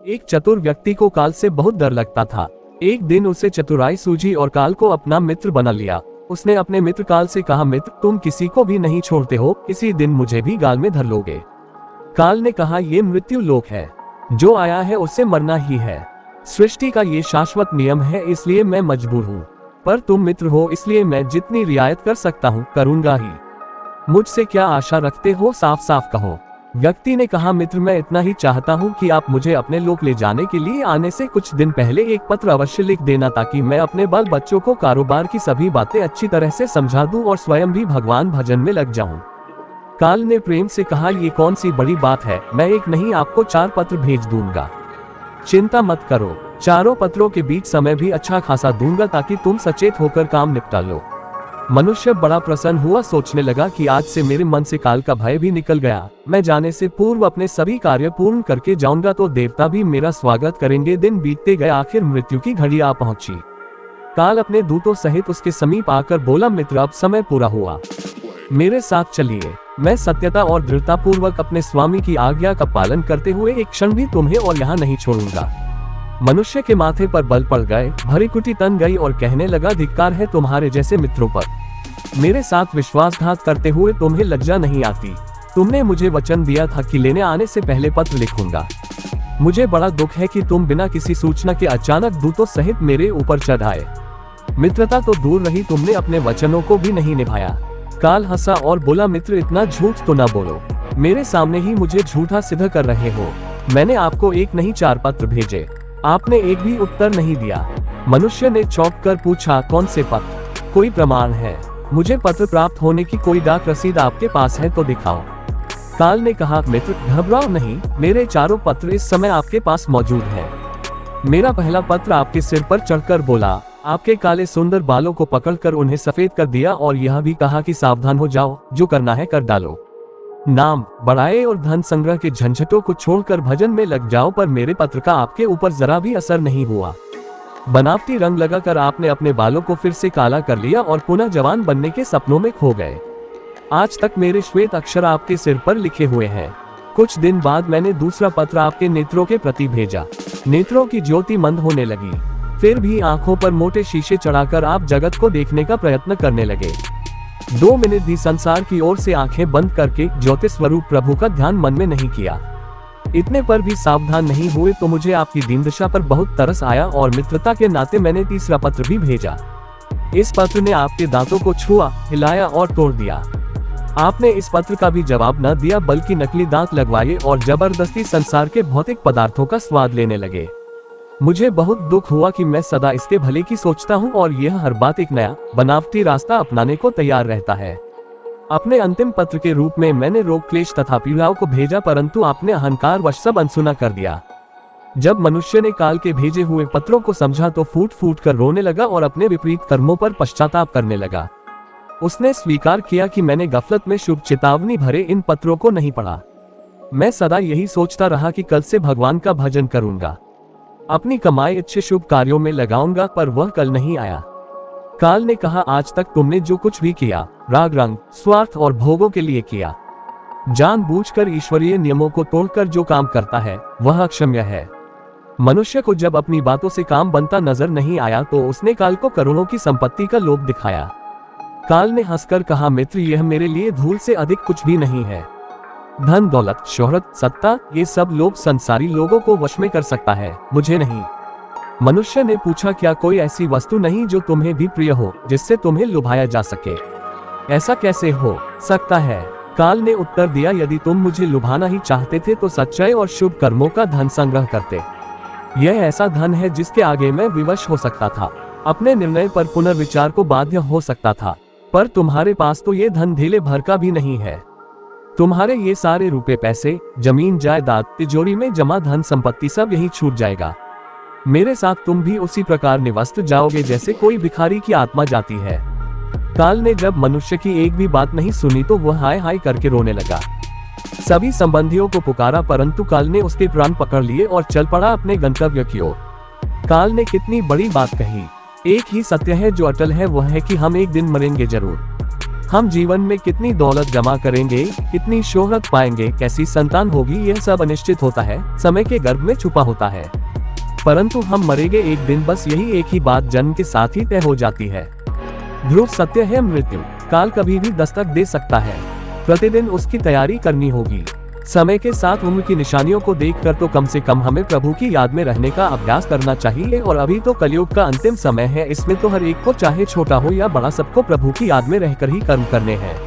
एक चतुर व्यक्ति को काल से बहुत डर लगता था। एक दिन उसे चतुराई सूझी और काल को अपना मित्र बना लिया। उसने अपने मित्र काल से कहा, मित्र तुम किसी को भी नहीं छोड़ते हो, किसी दिन मुझे भी गाल में धर लोगे। काल ने कहा, ये मृत्यु लोक है, जो आया है उससे मरना ही है। सृष्टि का ये शाश्वत नियम है, इसलिए मैं मजबूर हूँ। पर तुम मित्र हो, इसलिए मैं जितनी रियायत कर सकता हूँ करूँगा ही। मुझसे क्या आशा रखते हो, साफ साफ कहो। व्यक्ति ने कहा, मित्र मैं इतना ही चाहता हूँ कि आप मुझे अपने लोक ले जाने के लिए आने से कुछ दिन पहले एक पत्र अवश्य लिख देना, ताकि मैं अपने बाल बच्चों को कारोबार की सभी बातें अच्छी तरह से समझा दूं और स्वयं भी भगवान भजन में लग जाऊं। काल ने प्रेम से कहा, ये कौन सी बड़ी बात है, मैं एक नहीं आपको 4 पत्र भेज दूंगा। चिंता मत करो, चारों पत्रों के बीच समय भी अच्छा खासा दूंगा, ताकि तुम सचेत होकर काम निपटा लो। मनुष्य बड़ा प्रसन्न हुआ, सोचने लगा कि आज से मेरे मन से काल का भय भी निकल गया। मैं जाने से पूर्व अपने सभी कार्य पूर्ण करके जाऊंगा, तो देवता भी मेरा स्वागत करेंगे। दिन बीतते गए, आखिर मृत्यु की घड़ी आ पहुंची। काल अपने दूतों सहित उसके समीप आकर बोला, मित्र अब समय पूरा हुआ, मेरे साथ चलिए। मैं सत्यता और दृढ़ता पूर्वक अपने स्वामी की आज्ञा का पालन करते हुए एक क्षण भी तुम्हें और यहाँ नहीं छोड़ूंगा। मनुष्य के माथे पर बल पड़ गए, भरी कुटी तन गई और कहने लगा, धिक्कार है तुम्हारे जैसे मित्रों पर। मेरे साथ विश्वासघात करते हुए तुम्हें लज्जा नहीं आती। तुमने मुझे वचन दिया था कि लेने आने से पहले पत्र लिखूंगा। मुझे बड़ा दुख है कि तुम बिना किसी सूचना के अचानक दूतों सहित मेरे ऊपर चढ़ आए। मित्रता तो दूर रही, तुमने अपने वचनों को भी नहीं निभाया। काल हंसा और बोला, मित्र इतना झूठ तो न बोलो, मेरे सामने ही मुझे झूठा सिद्ध कर रहे हो। मैंने आपको एक नहीं 4 पत्र भेजे, आपने एक भी उत्तर नहीं दिया। मनुष्य ने चौंक कर पूछा, कौन से पत्र, कोई प्रमाण है? मुझे पत्र प्राप्त होने की कोई डाक रसीद आपके पास है तो दिखाओ। काल ने कहा, मित्र घबराओ नहीं, मेरे 4 पत्र इस समय आपके पास मौजूद हैं। मेरा पहला पत्र आपके सिर पर चढ़कर बोला, आपके काले सुंदर बालों को पकड़कर उन्हें सफेद कर दिया और यह भी कहा कि सावधान हो जाओ, जो करना है कर डालो। नाम बढ़ाए और धन संग्रह के झंझटों को छोड़कर भजन में लग जाओ। पर मेरे पत्र का आपके ऊपर जरा भी असर नहीं हुआ। बनावटी रंग लगाकर आपने अपने बालों को फिर से काला कर लिया और पुनः जवान बनने के सपनों में खो गए। आज तक मेरे श्वेत अक्षर आपके सिर पर लिखे हुए हैं। कुछ दिन बाद मैंने दूसरा पत्र आपके नेत्रों के प्रति भेजा। नेत्रों की ज्योति मंद होने लगी, फिर भी आंखों पर मोटे शीशे चढ़ाकर आप जगत को देखने का प्रयत्न करने लगे। 2 मिनट भी संसार की ओर से आंखें बंद करके ज्योति स्वरूप प्रभु का ध्यान मन में नहीं किया। इतने पर भी सावधान नहीं हुए तो मुझे आपकी दीनदशा पर बहुत तरस आया और मित्रता के नाते मैंने तीसरा पत्र भी भेजा। इस पत्र ने आपके दांतों को छुआ, हिलाया और तोड़ दिया। आपने इस पत्र का भी जवाब न दिया, बल्कि नकली दांत लगवाए और जबरदस्ती संसार के भौतिक पदार्थों का स्वाद लेने लगे। मुझे बहुत दुख हुआ कि मैं सदा इसके भले की सोचता हूँ और यह हर बात एक नया बनावटी रास्ता अपनाने को तैयार रहता है। अपने अंतिम पत्र के रूप में मैंने रोग क्लेश तथा पीड़ाओं को भेजा, परंतु आपने अहंकार वश सब अनसुना कर दिया। जब मनुष्य ने काल के भेजे हुए पत्रों को समझा तो फूट फूट कर रोने लगा और अपने विपरीत कर्मों पर पश्चाताप करने लगा। उसने स्वीकार किया कि मैंने गफलत में शुभ चेतावनी भरे इन पत्रों को नहीं पढ़ा। मैं सदा यही सोचता रहा कि कल से भगवान का भजन करूंगा, अपनी कमाई अच्छे शुभ कार्यों में लगाऊंगा, पर वह कल नहीं आया। काल ने कहा, आज तक तुमने जो कुछ भी किया राग रंग, स्वार्थ और भोगों के लिए किया। जानबूझकर ईश्वरीय नियमों को तोड़कर जो काम करता है वह अक्षम्य है। मनुष्य को जब अपनी बातों से काम बनता नजर नहीं आया तो उसने काल को करोड़ों की संपत्ति का लोभ दिखाया। काल ने हंसकर कहा, मित्र यह मेरे लिए धूल से अधिक कुछ भी नहीं है। धन दौलत शोहरत सत्ता ये सब लोग संसारी लोगों को वश में कर सकता है, मुझे नहीं। मनुष्य ने पूछा, क्या कोई ऐसी वस्तु नहीं जो तुम्हें भी प्रिय हो, जिससे तुम्हें लुभाया जा सके? ऐसा कैसे हो सकता है? काल ने उत्तर दिया, यदि तुम मुझे लुभाना ही चाहते थे तो सच्चाई और शुभ कर्मों का धन संग्रह करते। यह ऐसा धन है जिसके आगे मैं विवश हो सकता था, अपने निर्णय पर पुनर्विचार को बाध्य हो सकता था, पर तुम्हारे पास तो ये धन धेले भर का भी नहीं है। तुम्हारे ये सारे रुपए पैसे, जमीन जायदाद, तिजोरी में जमा धन संपत्ति सब यही छूट जाएगा। मेरे साथ तुम भी उसी प्रकार निवस्त जाओगे जैसे कोई भिखारी की आत्मा जाती है। काल ने जब मनुष्य की एक भी बात नहीं सुनी तो वह हाय हाय करके रोने लगा। सभी संबंधियों को पुकारा, परंतु काल ने उसके प्राण पकड़ लिए और चल पड़ा अपने गंतव्य की ओर। काल ने कितनी बड़ी बात कही। एक ही सत्य है जो अटल है, वह है कि हम एक दिन मरेंगे जरूर। हम जीवन में कितनी दौलत जमा करेंगे, कितनी शोहरत पाएंगे, कैसी संतान होगी, यह सब अनिश्चित होता है, समय के गर्भ में छुपा होता है। परंतु हम मरेंगे एक दिन, बस यही एक ही बात जन्म के साथ ही तय हो जाती है। ध्रुव सत्य है, मृत्यु काल कभी भी दस्तक दे सकता है। प्रतिदिन उसकी तैयारी करनी होगी। समय के साथ उम्र की निशानियों को देखकर तो कम से कम हमें प्रभु की याद में रहने का अभ्यास करना चाहिए। और अभी तो कलयुग का अंतिम समय है, इसमें तो हर एक को, चाहे छोटा हो या बड़ा, सबको प्रभु की याद में रहकर ही कर्म करने हैं।